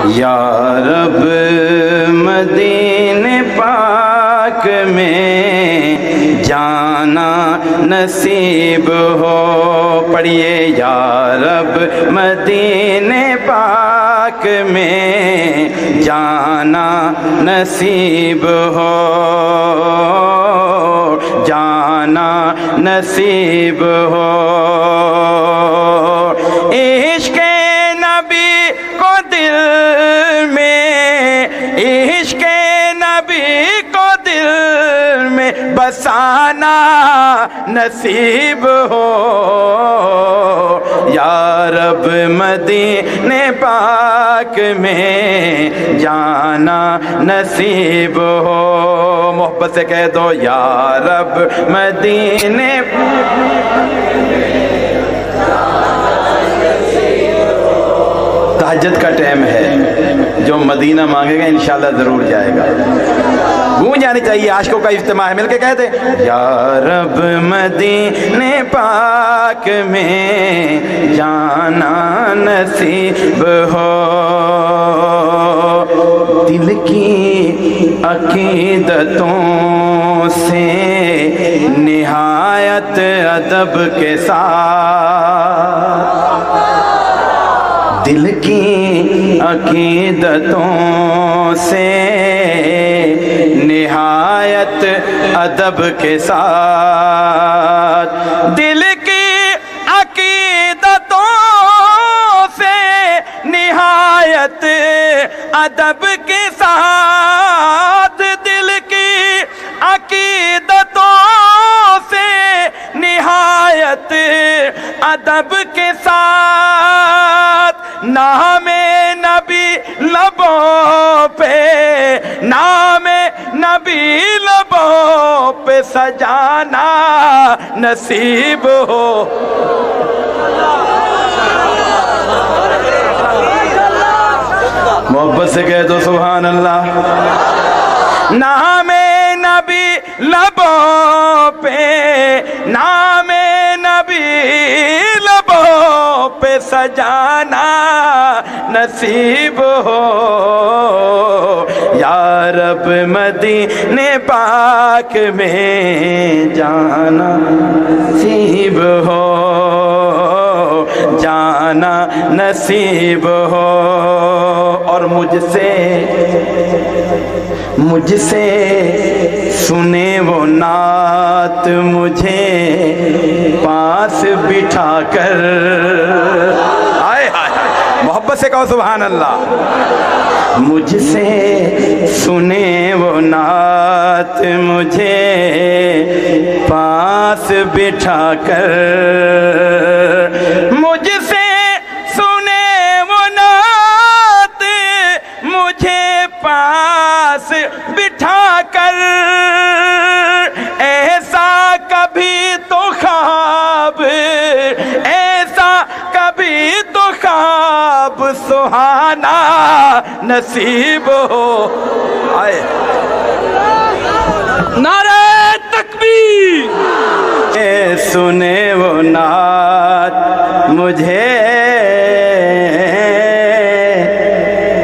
یا رب مدینے پاک میں جانا نصیب ہو، پڑھیے یا رب مدینے پاک میں جانا نصیب ہو، جانا نصیب ہو۔ عشق نبی کو دل میں، عشق نبی کو دل میں بسانا نصیب ہو، یا رب مدینے پاک میں جانا نصیب ہو۔ محبت سے کہہ دو یا رب مدینے تہجد کا ٹائم ہے، جو مدینہ مانگے گا انشاءاللہ ضرور جائے گا۔ گونج جانی چاہیے، عاشقوں کا اجتماع ہے، مل کے کہتے یا رب مدینے پاک میں جانا نصیب ہو، دل کی عقیدتوں سے نہایت ادب کے ساتھ، دل کی عقیدتوں سے نہایت ادب کے ساتھ، دل کی عقیدتوں سے نہایت ادب کے ساتھ، دل کی عقیدتوں سے نہایت ادب کے ساتھ، نام نبی لبوں پہ، نام نبی لبوں پہ سجانا نصیب ہو۔ محبت سے کہہ دو سبحان اللہ۔ نام نبی لبوں پہ، نام نبی لبوں پہ سجانا نصیب ہو، یا رب مدینے پاک میں جانا نصیب ہو، جانا نصیب ہو۔ اور مجھ سے سنے وہ نعت مجھے پاس بٹھا کر، آئے آئے محبت سے کہو سبحان اللہ۔ مجھ سے سنے وہ نعت مجھے پاس بٹھا کر، مجھ سے سنے وہ نعت مجھے پاس بٹھا کر، ایسا کبھی تو خواب، ایسا کبھی تو خواب سہانا نصیب ہو۔ آئے نعرہ تکبیر۔ اے سنے وہ نعت مجھے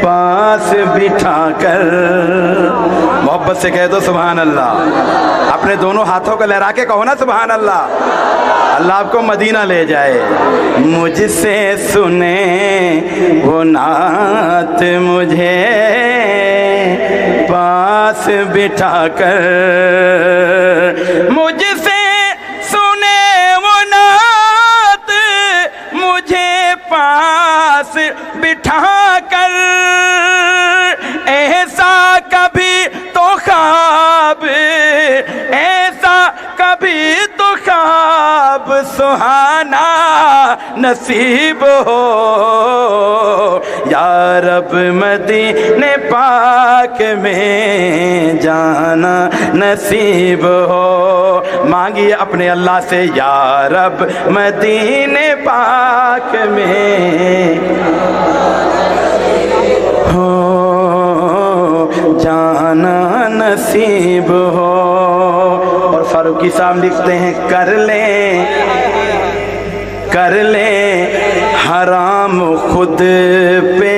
پاس بٹھا کر، محبت سے کہہ دو سبحان اللہ۔ اپنے دونوں ہاتھوں کو لہرا کے کہو نا سبحان اللہ۔ اللہ آپ کو مدینہ لے جائے۔ مجھ سے سنے وہ نعت مجھے پاس بٹھا کر، مجھ سے سنے وہ نعت مجھے پاس بٹھا کر، ایسا کبھی تو خواب، ایسا کبھی تو خواب سہانا نصیب ہو، یا رب مدینے پاک میں جانا نصیب ہو۔ مانگیے اپنے اللہ سے یا رب مدینے پاک میں جانا نصیب ہو۔ اور فاروقی صاحب لکھتے ہیں کر لیں حرام خود پہ